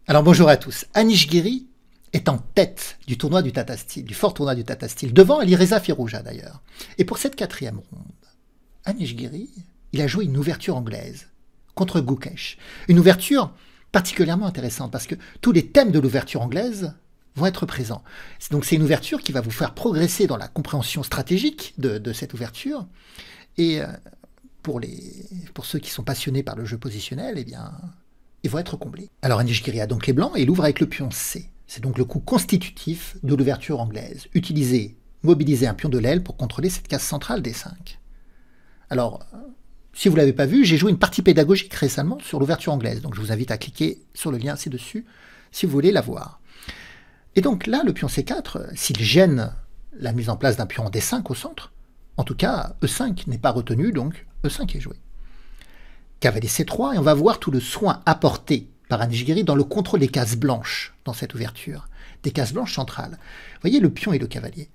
Alors bonjour à tous. Anish Giri est en tête du tournoi du Tata Steel, du fort tournoi du Tata Steel, devant Alireza Firouzja d'ailleurs. Et pour cette quatrième ronde, Anish Giri, il a joué une ouverture anglaise contre Gukesh. Une ouverture particulièrement intéressante parce que tous les thèmes de l'ouverture anglaise vont être présents. Donc c'est une ouverture qui va vous faire progresser dans la compréhension stratégique de cette ouverture. Et pour ceux qui sont passionnés par le jeu positionnel, eh bien, ils vont être comblés. Alors Anish Giri a donc les blancs et il ouvre avec le pion C. C'est donc le coup constitutif de l'ouverture anglaise. Mobiliser un pion de l'aile pour contrôler cette case centrale des 5. Alors, si vous ne l'avez pas vu, j'ai joué une partie pédagogique récemment sur l'ouverture anglaise. Donc je vous invite à cliquer sur le lien ci-dessus si vous voulez la voir. Et donc là, le pion C4, s'il gêne la mise en place d'un pion en D5 au centre, en tout cas, E5 n'est pas retenu, donc E5 est joué. Cavalier C3, et on va voir tout le soin apporté par Anish Giri dans le contrôle des cases blanches dans cette ouverture, des cases blanches centrales. Vous voyez le pion et le cavalier.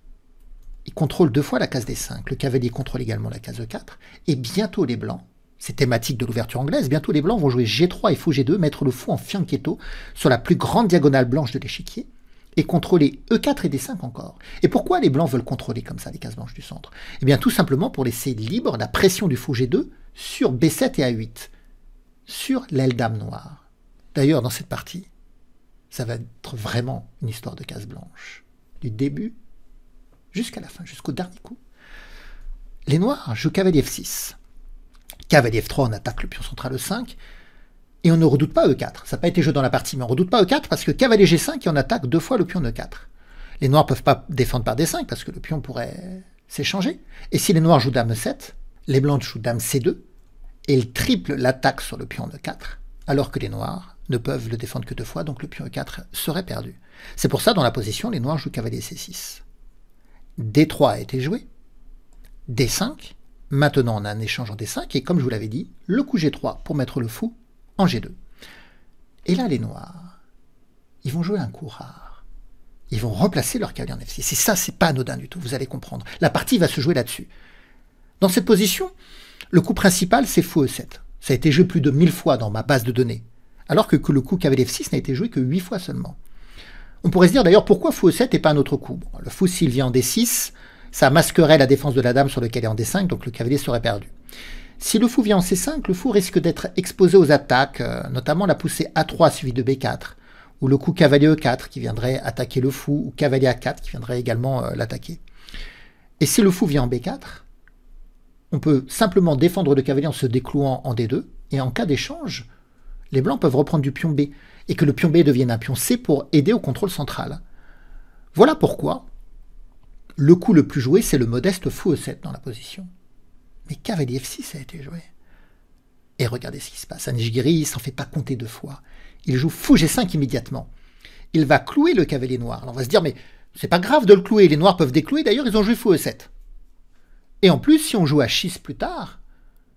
Ils contrôlent deux fois la case D5. Le cavalier contrôle également la case E4. Et bientôt les blancs, c'est thématique de l'ouverture anglaise, bientôt les blancs vont jouer G3 et fou G2, mettre le fou en fianchetto sur la plus grande diagonale blanche de l'échiquier et contrôler E4 et D5 encore. Et pourquoi les blancs veulent contrôler comme ça les cases blanches du centre? Eh bien tout simplement pour laisser libre la pression du fou G2 sur B7 et A8, sur l'aile dame noire. D'ailleurs, dans cette partie, ça va être vraiment une histoire de cases blanches, du début jusqu'à la fin, jusqu'au dernier coup. Les noirs jouent cavalier F6. Cavalier F3, on attaque le pion central E5, et on ne redoute pas E4. Ça n'a pas été joué dans la partie, mais on ne redoute pas E4 parce que cavalier G5, et on attaque deux fois le pion E4. Les noirs ne peuvent pas défendre par D5 parce que le pion pourrait s'échanger. Et si les noirs jouent dame E7, les blancs jouent dame C2, et ils triplent l'attaque sur le pion E4, alors que les noirs ne peuvent le défendre que deux fois, donc le pion E4 serait perdu. C'est pour ça, dans la position, les noirs jouent cavalier C6. D3 a été joué, D5, maintenant on a un échange en D5, et comme je vous l'avais dit, le coup G3 pour mettre le fou en G2. Et là, les noirs, ils vont jouer un coup rare. Ils vont replacer leur cavalier en F6. Et ça, c'est pas anodin du tout, vous allez comprendre. La partie va se jouer là-dessus. Dans cette position, le coup principal, c'est fou E7. Ça a été joué plus de 1000 fois dans ma base de données, alors que le coup cavalier F6 n'a été joué que 8 fois seulement. On pourrait se dire d'ailleurs pourquoi fou E7 et pas un autre coup. Bon, le fou, s'il vient en D6, ça masquerait la défense de la dame sur lequel est en D5, donc le cavalier serait perdu. Si le fou vient en C5, le fou risque d'être exposé aux attaques, notamment la poussée A3 suivie de B4, ou le coup cavalier E4 qui viendrait attaquer le fou, ou cavalier A4 qui viendrait également l'attaquer. Et si le fou vient en B4, on peut simplement défendre le cavalier en se déclouant en D2, et en cas d'échange, les blancs peuvent reprendre du pion B, et que le pion B devienne un pion C pour aider au contrôle central. Voilà pourquoi le coup le plus joué, c'est le modeste fou E7 dans la position. Mais cavalier F6 a été joué. Et regardez ce qui se passe. Anish Giri ne s'en fait pas compter deux fois. Il joue fou G5 immédiatement. Il va clouer le cavalier noir. Alors on va se dire, mais c'est pas grave de le clouer, les noirs peuvent déclouer, d'ailleurs ils ont joué fou E7. Et en plus, si on joue H6 plus tard,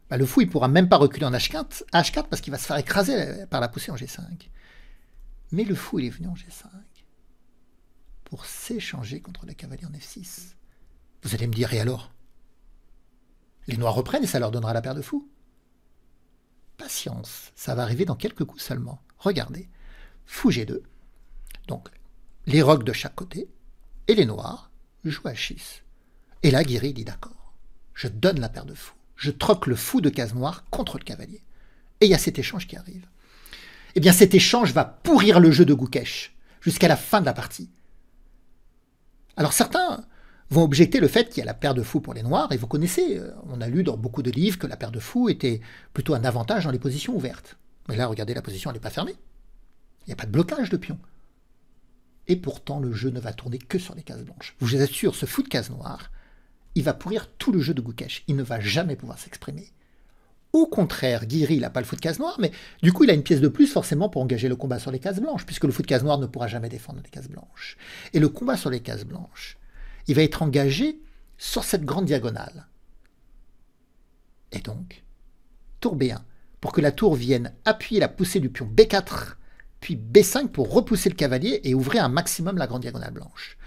bah, le fou il ne pourra même pas reculer en H4 parce qu'il va se faire écraser par la poussée en G5. Mais le fou il est venu en G5 pour s'échanger contre le cavalier en F6. Vous allez me dire, et alors? Les noirs reprennent et ça leur donnera la paire de fous. Patience, ça va arriver dans quelques coups seulement. Regardez, fou G2, donc les rocs de chaque côté, et les noirs jouent H6. Et là, Giri dit d'accord, je donne la paire de fous, je troque le fou de case noire contre le cavalier. Et il y a cet échange qui arrive. Eh bien cet échange va pourrir le jeu de Gukesh jusqu'à la fin de la partie. Alors certains vont objecter le fait qu'il y a la paire de fous pour les noirs, et vous connaissez, on a lu dans beaucoup de livres que la paire de fous était plutôt un avantage dans les positions ouvertes. Mais là, regardez, la position, elle n'est pas fermée. Il n'y a pas de blocage de pion. Et pourtant, le jeu ne va tourner que sur les cases blanches. Je vous assure, ce fou de case noire, il va pourrir tout le jeu de Gukesh. Il ne va jamais pouvoir s'exprimer. Au contraire, Giri, il n'a pas le fou de case noire, mais du coup, il a une pièce de plus forcément pour engager le combat sur les cases blanches, puisque le fou de case noire ne pourra jamais défendre les cases blanches. Et le combat sur les cases blanches, il va être engagé sur cette grande diagonale. Et donc, tour B1, pour que la tour vienne appuyer la poussée du pion B4, puis B5 pour repousser le cavalier et ouvrir un maximum la grande diagonale blanche.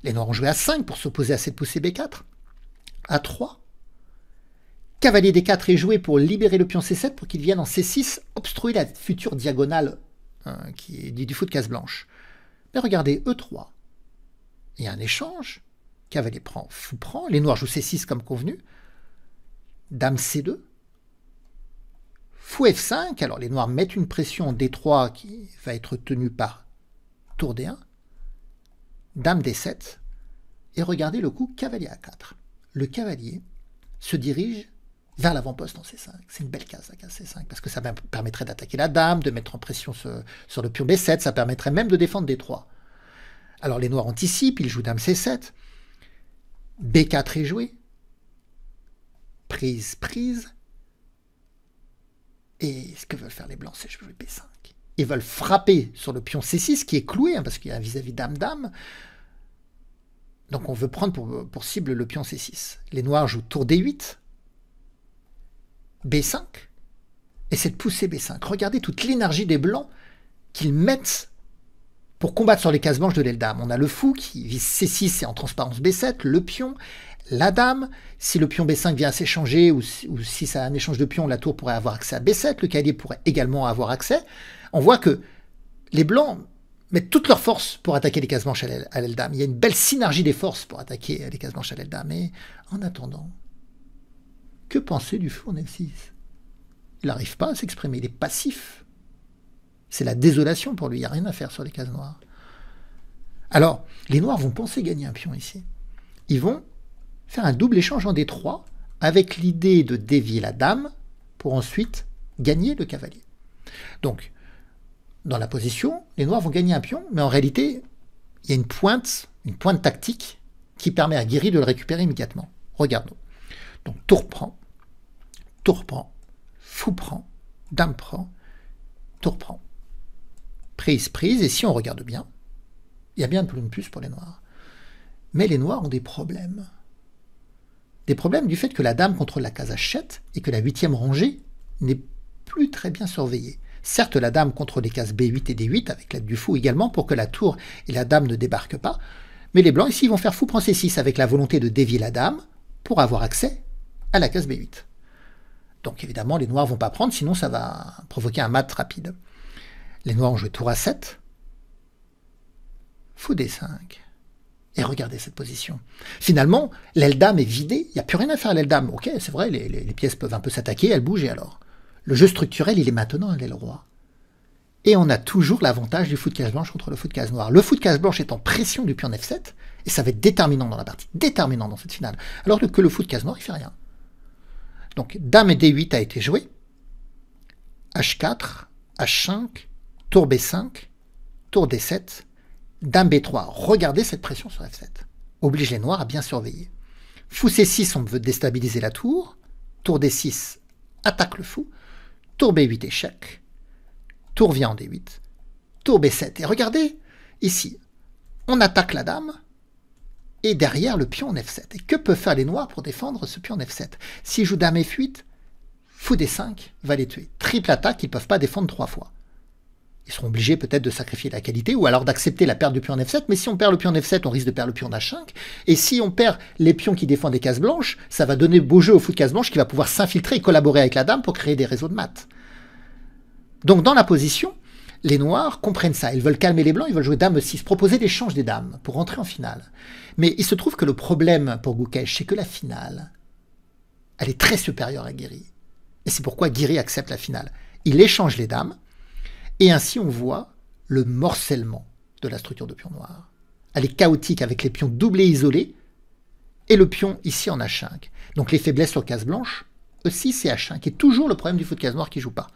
Les noirs ont joué A5 pour s'opposer à cette poussée B4, A3, cavalier D4 est joué pour libérer le pion C7 pour qu'il vienne en C6 obstruer la future diagonale qui est du fou de case blanche. Mais regardez, E3. Il y a un échange. Cavalier prend, fou prend. Les noirs jouent C6 comme convenu. Dame C2. Fou F5. Alors les noirs mettent une pression en D3 qui va être tenue par tour D1. Dame D7. Et regardez le coup cavalier A4. Le cavalier se dirige vers l'avant-poste en C5. C'est une belle case, la case C5, parce que ça permettrait d'attaquer la dame, de mettre en pression sur le pion B7, ça permettrait même de défendre D3. Alors les noirs anticipent, ils jouent dame C7. B4 est joué. Prise, prise. Et ce que veulent faire les blancs, c'est jouer B5. Ils veulent frapper sur le pion C6, qui est cloué, parce qu'il y a un vis-à-vis dame-dame. Donc on veut prendre pour cible le pion C6. Les noirs jouent tour D8. B5, et cette poussée B5. Regardez toute l'énergie des blancs qu'ils mettent pour combattre sur les cases blanches de l'aile dame. On a le fou qui vise C6 et en transparence B7, le pion, la dame. Si le pion B5 vient à s'échanger ou si ça a un échange de pion, la tour pourrait avoir accès à B7, le cavalier pourrait également avoir accès. On voit que les blancs mettent toute leur force pour attaquer les cases blanches à l'aile dame. Il y a une belle synergie des forces pour attaquer les cases blanches à l'aile dame. Et en attendant, que penser du fou en F6? Il n'arrive pas à s'exprimer, il est passif. C'est la désolation pour lui, il n'y a rien à faire sur les cases noires. Alors, les noirs vont penser gagner un pion ici. Ils vont faire un double échange en D3 avec l'idée de dévier la dame pour ensuite gagner le cavalier. Donc, dans la position, les noirs vont gagner un pion, mais en réalité, il y a une pointe tactique qui permet à Guéry de le récupérer immédiatement. Regardons. Donc, tour prend, fou prend, dame prend, tour prend. Prise, prise, et si on regarde bien, il y a bien une plus pour les noirs. Mais les noirs ont des problèmes. Des problèmes du fait que la dame contrôle la case H7 et que la 8e rangée n'est plus très bien surveillée. Certes, la dame contrôle les cases B8 et D8, avec l'aide du fou également, pour que la tour et la dame ne débarquent pas. Mais les blancs, ici, vont faire fou prend C6 avec la volonté de dévier la dame pour avoir accès à la case B8. Donc évidemment, les noirs ne vont pas prendre, sinon ça va provoquer un mat rapide. Les noirs ont joué tour A7, fou D5. Et regardez cette position. Finalement, l'aile dame est vidée, il n'y a plus rien à faire à l'aile dame. Ok, c'est vrai, les pièces peuvent un peu s'attaquer, elles bougent, et alors le jeu structurel, il est maintenant à l'aile roi. Et on a toujours l'avantage du fou de case blanche contre le fou de case noire. Le fou de case blanche est en pression du pion F7, et ça va être déterminant dans la partie, déterminant dans cette finale. Alors que le fou de case noire, il fait rien. Donc, dame et D8 a été joué. H4, H5, tour B5, tour D7, dame B3. Regardez cette pression sur F7. Oblige les noirs à bien surveiller. Fou C6, on veut déstabiliser la tour. Tour D6, attaque le fou. Tour B8, échec. Tour vient en D8. Tour B7. Et regardez, ici, on attaque la dame. Et derrière, le pion en F7. Et que peuvent faire les noirs pour défendre ce pion en F7? S'ils jouent dame F8, fou D5 va les tuer. Triple attaque, ils ne peuvent pas défendre 3 fois. Ils seront obligés peut-être de sacrifier la qualité ou alors d'accepter la perte du pion en F7. Mais si on perd le pion en F7, on risque de perdre le pion en H5. Et si on perd les pions qui défendent des cases blanches, ça va donner beau jeu au fou de case blanche qui va pouvoir s'infiltrer et collaborer avec la dame pour créer des réseaux de maths. Donc dans la position, les noirs comprennent ça. Ils veulent calmer les blancs, ils veulent jouer dame E6, proposer l'échange des dames pour rentrer en finale. Mais il se trouve que le problème pour Gukesh, c'est que la finale, elle est très supérieure à Guéry. Et c'est pourquoi Guéry accepte la finale. Il échange les dames, et ainsi on voit le morcellement de la structure de pion noir. Elle est chaotique avec les pions doublés isolés, et le pion ici en H5. Donc les faiblesses sur case blanche, E6 et H5, et toujours le problème du fou de case noire qui ne joue pas.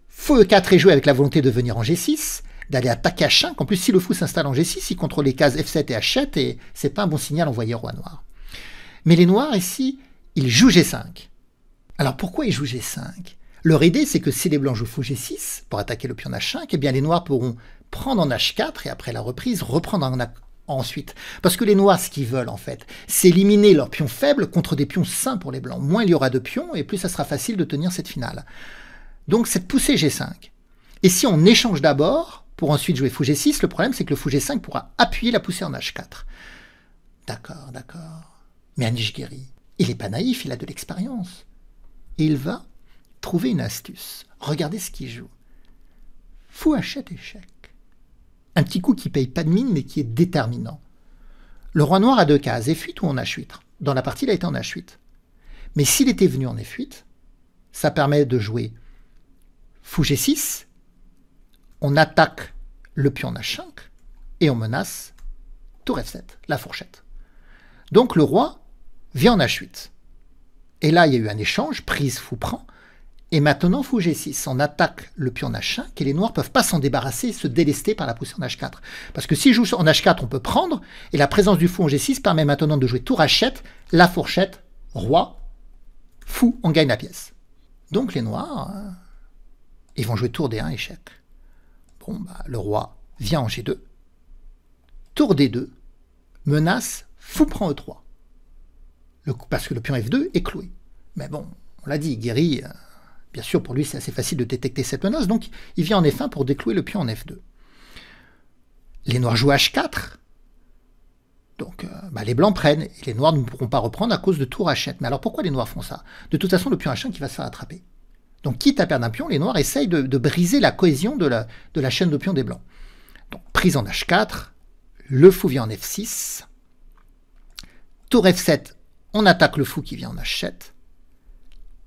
Fou E4 est joué avec la volonté de venir en G6, d'aller attaquer H5. En plus, si le fou s'installe en G6, il contrôle les cases F7 et H7, et c'est pas un bon signal envoyé au roi noir. Mais les noirs, ici, ils jouent G5. Alors pourquoi ils jouent G5? Leur idée, c'est que si les blancs jouent fou G6 pour attaquer le pion H5, eh bien les noirs pourront prendre en H4 et après la reprise, reprendre ensuite. Parce que les noirs, ce qu'ils veulent en fait, c'est éliminer leurs pions faibles contre des pions sains pour les blancs. Moins il y aura de pions et plus ça sera facile de tenir cette finale. Donc cette poussée G5. Et si on échange d'abord pour ensuite jouer fou G6, le problème c'est que le fou G5 pourra appuyer la poussée en H4. D'accord, d'accord. Mais Anish Guéry, il n'est pas naïf, il a de l'expérience. Et il va trouver une astuce. Regardez ce qu'il joue. fou H7 échec. Un petit coup qui paye pas de mine mais qui est déterminant. Le roi noir a 2 cases, F8 ou en H8. Dans la partie, il a été en H8. Mais s'il était venu en F8, ça permet de jouer fou G6, on attaque le pion H5 et on menace tour F7, la fourchette. Donc le roi vient en H8. Et là, il y a eu un échange, prise, fou, prend. Et maintenant, fou G6, on attaque le pion H5 et les noirs ne peuvent pas s'en débarrasser, se délester par la poussée en H4. Parce que s'ils jouent en H4, on peut prendre, et la présence du fou en G6 permet maintenant de jouer tour H7, la fourchette, roi, fou, on gagne la pièce. Donc les noirs, ils vont jouer tour D1, échec. Bon, bah, le roi vient en G2, tour D2, menace, fou prend E3. Parce que le pion F2 est cloué. Mais bon, on l'a dit, Guéry, bien sûr, pour lui, c'est assez facile de détecter cette menace, donc il vient en F1 pour déclouer le pion en F2. Les noirs jouent H4, donc les blancs prennent, et les noirs ne pourront pas reprendre à cause de tour H7. Mais alors pourquoi les noirs font ça? De toute façon, le pion H5 qui va se faire attraper. Donc quitte à perdre un pion, les noirs essayent de briser la cohésion de la chaîne de pions des blancs. Donc prise en H4, le fou vient en F6, tour F7, on attaque le fou qui vient en H7,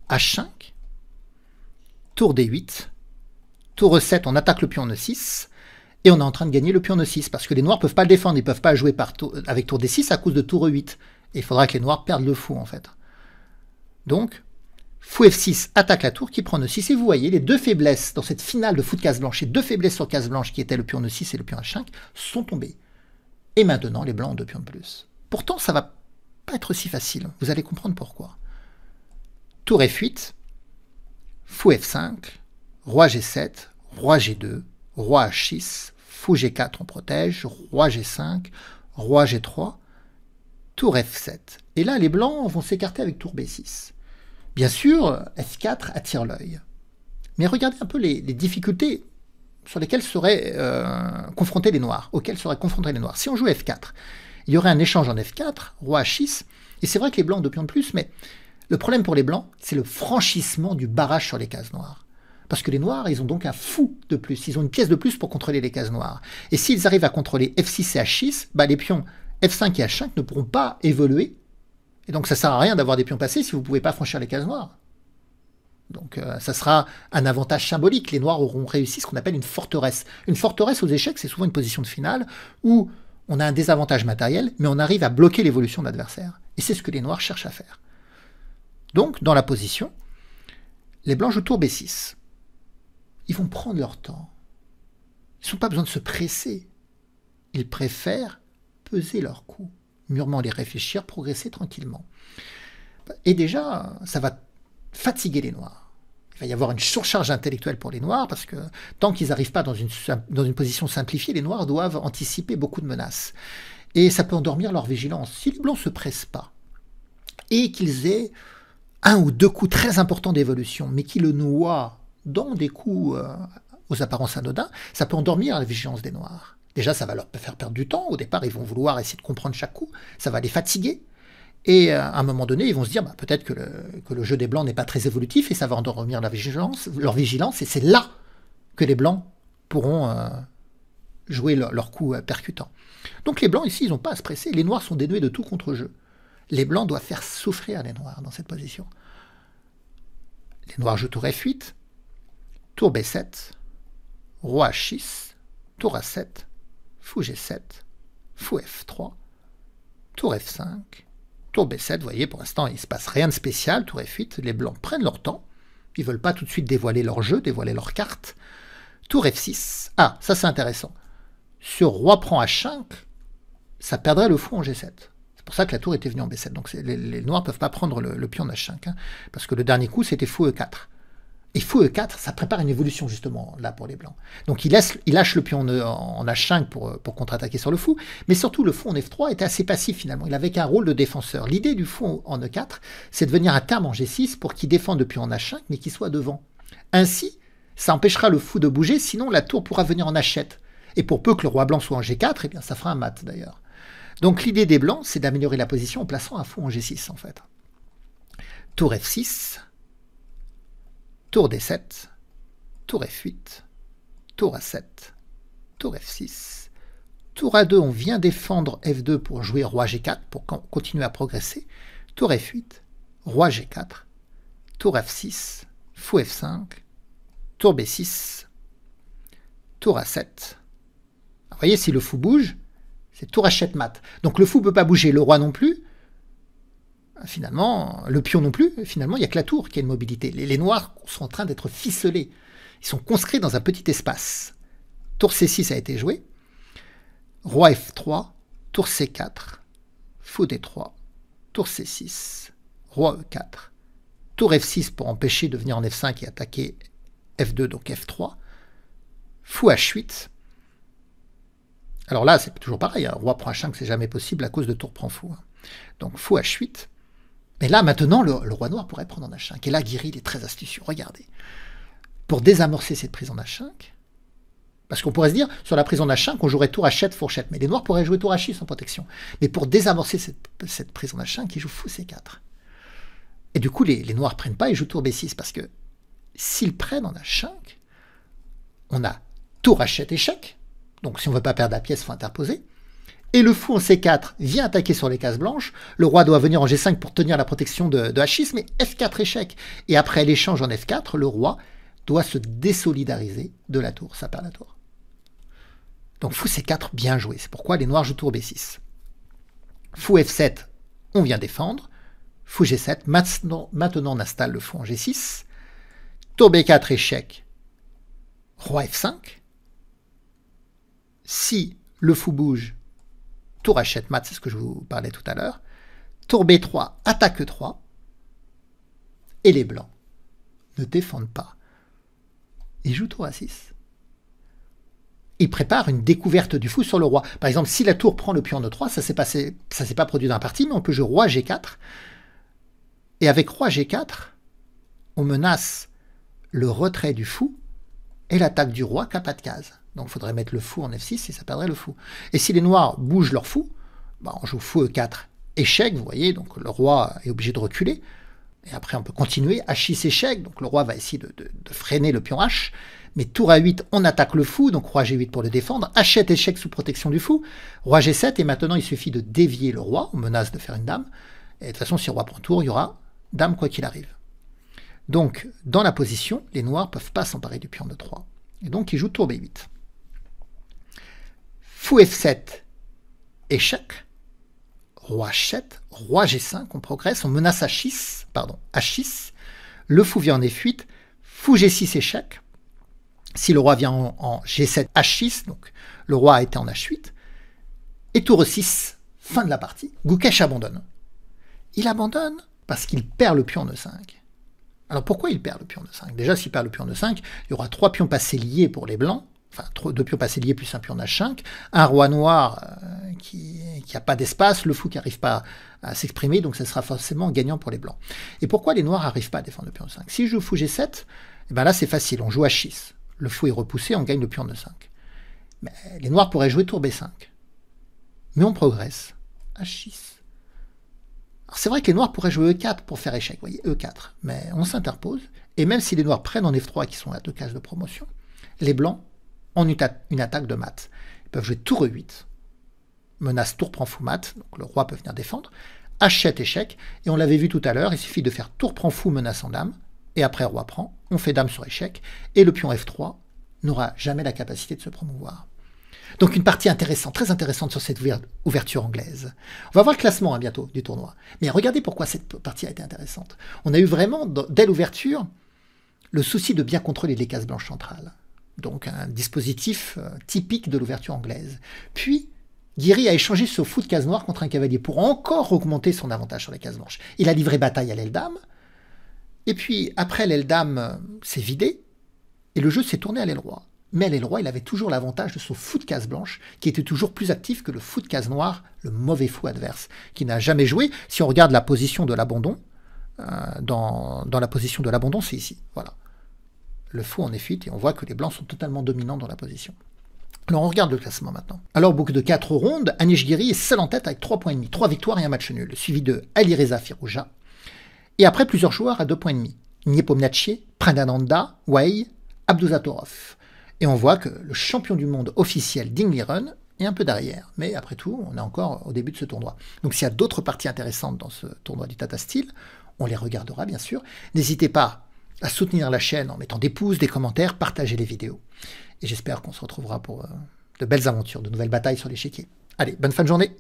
H5, tour D8, tour E7, on attaque le pion en E6, et on est en train de gagner le pion en E6, parce que les noirs ne peuvent pas le défendre, ils ne peuvent pas jouer avec tour D6 à cause de tour E8. Et il faudra que les noirs perdent le fou, en fait. Donc, fou F6 attaque la tour qui prend E6, et vous voyez, les deux faiblesses dans cette finale de fou de case blanche, et deux faiblesses sur case blanche qui étaient le pion E6 et le pion H5, sont tombées. Et maintenant, les blancs ont 2 pions de plus. Pourtant, ça va pas être si facile. Vous allez comprendre pourquoi. Tour F8, fou F5, roi G7, roi G2, roi H6, fou G4, on protège, roi G5, roi G3, tour F7. Et là, les blancs vont s'écarter avec tour B6. Bien sûr, F4 attire l'œil. Mais regardez un peu les difficultés sur lesquelles seraient confrontés les noirs, auxquelles seraient confrontés les noirs. Si on joue F4, il y aurait un échange en F4, roi H6, et c'est vrai que les blancs ont 2 pions de plus, mais le problème pour les blancs, c'est le franchissement du barrage sur les cases noires. Parce que les noirs, ils ont donc un fou de plus, ils ont une pièce de plus pour contrôler les cases noires. Et s'ils arrivent à contrôler F6 et H6, les pions F5 et H5 ne pourront pas évoluer. Et donc ça ne sert à rien d'avoir des pions passés si vous ne pouvez pas franchir les cases noires. Donc ça sera un avantage symbolique. Les noirs auront réussi ce qu'on appelle une forteresse. Une forteresse aux échecs, c'est souvent une position de finale où on a un désavantage matériel, mais on arrive à bloquer l'évolution de l'adversaire. Et c'est ce que les noirs cherchent à faire. Donc, dans la position, les blancs jouent tour B6. Ils vont prendre leur temps. Ils n'ont pas besoin de se presser. Ils préfèrent peser leurs coups, mûrement les réfléchir, progresser tranquillement. Et déjà, ça va fatiguer les noirs. Il va y avoir une surcharge intellectuelle pour les noirs, parce que tant qu'ils n'arrivent pas dans une position simplifiée, les noirs doivent anticiper beaucoup de menaces. Et ça peut endormir leur vigilance. Si les blancs ne se pressent pas, et qu'ils aient 1 ou 2 coups très importants d'évolution, mais qui le noient dans des coups aux apparences anodins, ça peut endormir la vigilance des noirs. Déjà, ça va leur faire perdre du temps. Au départ, ils vont vouloir essayer de comprendre chaque coup. Ça va les fatiguer. Et à un moment donné, ils vont se dire peut-être que le jeu des blancs n'est pas très évolutif et ça va endormir leur vigilance. Et c'est là que les blancs pourront jouer leur coup percutant. Donc les blancs, ici, ils n'ont pas à se presser. Les noirs sont dénués de tout contre-jeu. Les blancs doivent faire souffrir les noirs dans cette position. Les noirs jouent tour F8, tour B7, roi H6, tour A7, fou G7, fou F3, tour F5, tour B7. Vous voyez, pour l'instant, il ne se passe rien de spécial. Tour F8, les blancs prennent leur temps. Ils ne veulent pas tout de suite dévoiler leur jeu, dévoiler leur carte. Tour F6. Ah, ça c'est intéressant. Sur roi prend H5, ça perdrait le fou en G7. C'est pour ça que la tour était venue en B7. Donc les noirs ne peuvent pas prendre le pion en H5. Parce que le dernier coup, c'était fou E4. Et fou E4, ça prépare une évolution justement là pour les blancs. Donc il lâche le pion en H5 pour contre-attaquer sur le fou. Mais surtout, le fou en F3 était assez passif finalement. Il avait qu'un rôle de défenseur. L'idée du fou en E4, c'est de venir à terme en G6 pour qu'il défende le pion en H5, mais qu'il soit devant. Ainsi, ça empêchera le fou de bouger, sinon la tour pourra venir en H7. Et pour peu que le roi blanc soit en G4, eh bien ça fera un mat d'ailleurs. Donc l'idée des blancs, c'est d'améliorer la position en plaçant un fou en G6 en fait. Tour F6, tour D7, tour F8, tour A7, tour F6, tour A2, on vient défendre F2 pour jouer roi G4, pour continuer à progresser, tour F8, roi G4, tour F6, fou F5, tour B6, tour A7. Vous voyez, si le fou bouge, c'est tour H7 mat. Donc le fou ne peut pas bouger, le roi non plus. Finalement, le pion non plus. Finalement, il n'y a que la tour qui a une mobilité. Les noirs sont en train d'être ficelés. Ils sont conscrits dans un petit espace. Tour C6 a été joué. Roi F3, tour C4, fou D3, tour C6, roi E4, tour F6 pour empêcher de venir en F5 et attaquer F2, donc F3, fou H8. Alors là, c'est toujours pareil, hein. Roi prend H5, c'est jamais possible à cause de tour prend fou. Hein. Donc fou H8. Mais là, maintenant, le roi noir pourrait prendre en H5. Et là, Guiri, il est très astucieux. Regardez. Pour désamorcer cette prise en H5, parce qu'on pourrait se dire, sur la prise en H5, on jouerait tour H7, fourchette. Mais les noirs pourraient jouer tour H6 sans protection. Mais pour désamorcer cette prise en H5, ils jouent fou C4. Et du coup, les noirs ne prennent pas et jouent tour B6. Parce que s'ils prennent en H5, on a tour H7 échec. Donc si on ne veut pas perdre la pièce, il faut interposer. Et le fou en C4 vient attaquer sur les cases blanches. Le roi doit venir en G5 pour tenir la protection de H6, mais F4 échec. Et après l'échange en F4, le roi doit se désolidariser de la tour. Ça perd la tour. Donc fou C4, bien joué. C'est pourquoi les noirs jouent tour B6. Fou F7, on vient défendre. Fou G7, maintenant on installe le fou en G6. Tour B4, échec. Roi F5. Si le fou bouge, tour H7 mat, c'est ce que je vous parlais tout à l'heure. Tour B3, attaque E3. Et les blancs ne défendent pas. Ils jouent tour A6. Ils préparent une découverte du fou sur le roi. Par exemple, si la tour prend le pion en E3, ça s'est pas produit dans la partie, mais on peut jouer roi G4. Et avec roi G4, on menace le retrait du fou et l'attaque du roi qu'à pas de case. Donc il faudrait mettre le fou en F6 et ça perdrait le fou. Et si les noirs bougent leur fou, on joue fou E4, échec, vous voyez, donc le roi est obligé de reculer. Et après on peut continuer, H6 échec, donc le roi va essayer de freiner le pion H. Mais tour A8, on attaque le fou, donc roi G8 pour le défendre. H7 échec sous protection du fou. Roi G7, et maintenant il suffit de dévier le roi, on menace de faire une dame. Et de toute façon, si le roi prend tour, il y aura dame quoi qu'il arrive. Donc, dans la position, les noirs ne peuvent pas s'emparer du pion de 3. Et donc, ils jouent tour B8. Fou F7, échec. Roi H7, roi G5, on progresse, on menace H6, H6. Le fou vient en F8, fou G6, échec. Si le roi vient en G7, H6, donc le roi a été en H8. Et tour E6, fin de la partie. Gukesh abandonne. Il abandonne parce qu'il perd le pion en E5. Alors pourquoi il perd le pion en E5? Déjà, s'il perd le pion en E5, il y aura 3 pions passés liés pour les blancs, enfin 2 pions passés liés plus un pion en H5, un roi noir qui n'a pas d'espace, le fou qui n'arrive pas à s'exprimer, donc ça sera forcément gagnant pour les blancs. Et pourquoi les noirs n'arrivent pas à défendre le pion en E5? Si je joue fou G7, eh ben là c'est facile, on joue H6. Le fou est repoussé, on gagne le pion en E5. Mais les noirs pourraient jouer tour B5. Mais on progresse. H6. Alors c'est vrai que les noirs pourraient jouer E4 pour faire échec, vous voyez, E4. Mais on s'interpose, et même si les noirs prennent en F3 qui sont à 2 cases de promotion, les blancs ont une attaque de mat. Ils peuvent jouer tour E8, menace tour prend fou mat, donc le roi peut venir défendre, H7 échec, et on l'avait vu tout à l'heure, il suffit de faire tour prend fou menaçant dame, et après roi prend, on fait dame sur échec, et le pion F3 n'aura jamais la capacité de se promouvoir. Donc une partie intéressante, très intéressante sur cette ouverture anglaise. On va voir le classement bientôt du tournoi. Mais regardez pourquoi cette partie a été intéressante. On a eu vraiment, dès l'ouverture, le souci de bien contrôler les cases blanches centrales. Donc un dispositif typique de l'ouverture anglaise. Puis, Guiri a échangé ce fou de case noire contre un cavalier pour encore augmenter son avantage sur les cases blanches. Il a livré bataille à l'aile dame. Et puis, après, l'aile dame s'est vidée. Et le jeu s'est tourné à l'aile roi. Mais à l'aile roi, il avait toujours l'avantage de son fou de case blanche, qui était toujours plus actif que le fou de case noire, le mauvais fou adverse, qui n'a jamais joué. Si on regarde la position de l'abandon, dans la position de l'abandon, c'est ici. Voilà. Le fou en F8, et on voit que les blancs sont totalement dominants dans la position. Alors on regarde le classement maintenant. Alors au bout de 4 rondes, Anish Giri est seul en tête avec 3 points et demi, 3 victoires et un match nul, suivi de Alireza Firouzja. Et après plusieurs joueurs à 2 points et demi. Nepomniachtchi, Pranananda, Wei, Abdouzatorov. Et on voit que le champion du monde officiel Ding Liren est un peu derrière. Mais après tout, on est encore au début de ce tournoi. Donc s'il y a d'autres parties intéressantes dans ce tournoi du Tata Steel, on les regardera bien sûr. N'hésitez pas à soutenir la chaîne en mettant des pouces, des commentaires, partagez les vidéos. Et j'espère qu'on se retrouvera pour de belles aventures, de nouvelles batailles sur l'échiquier. Allez, bonne fin de journée!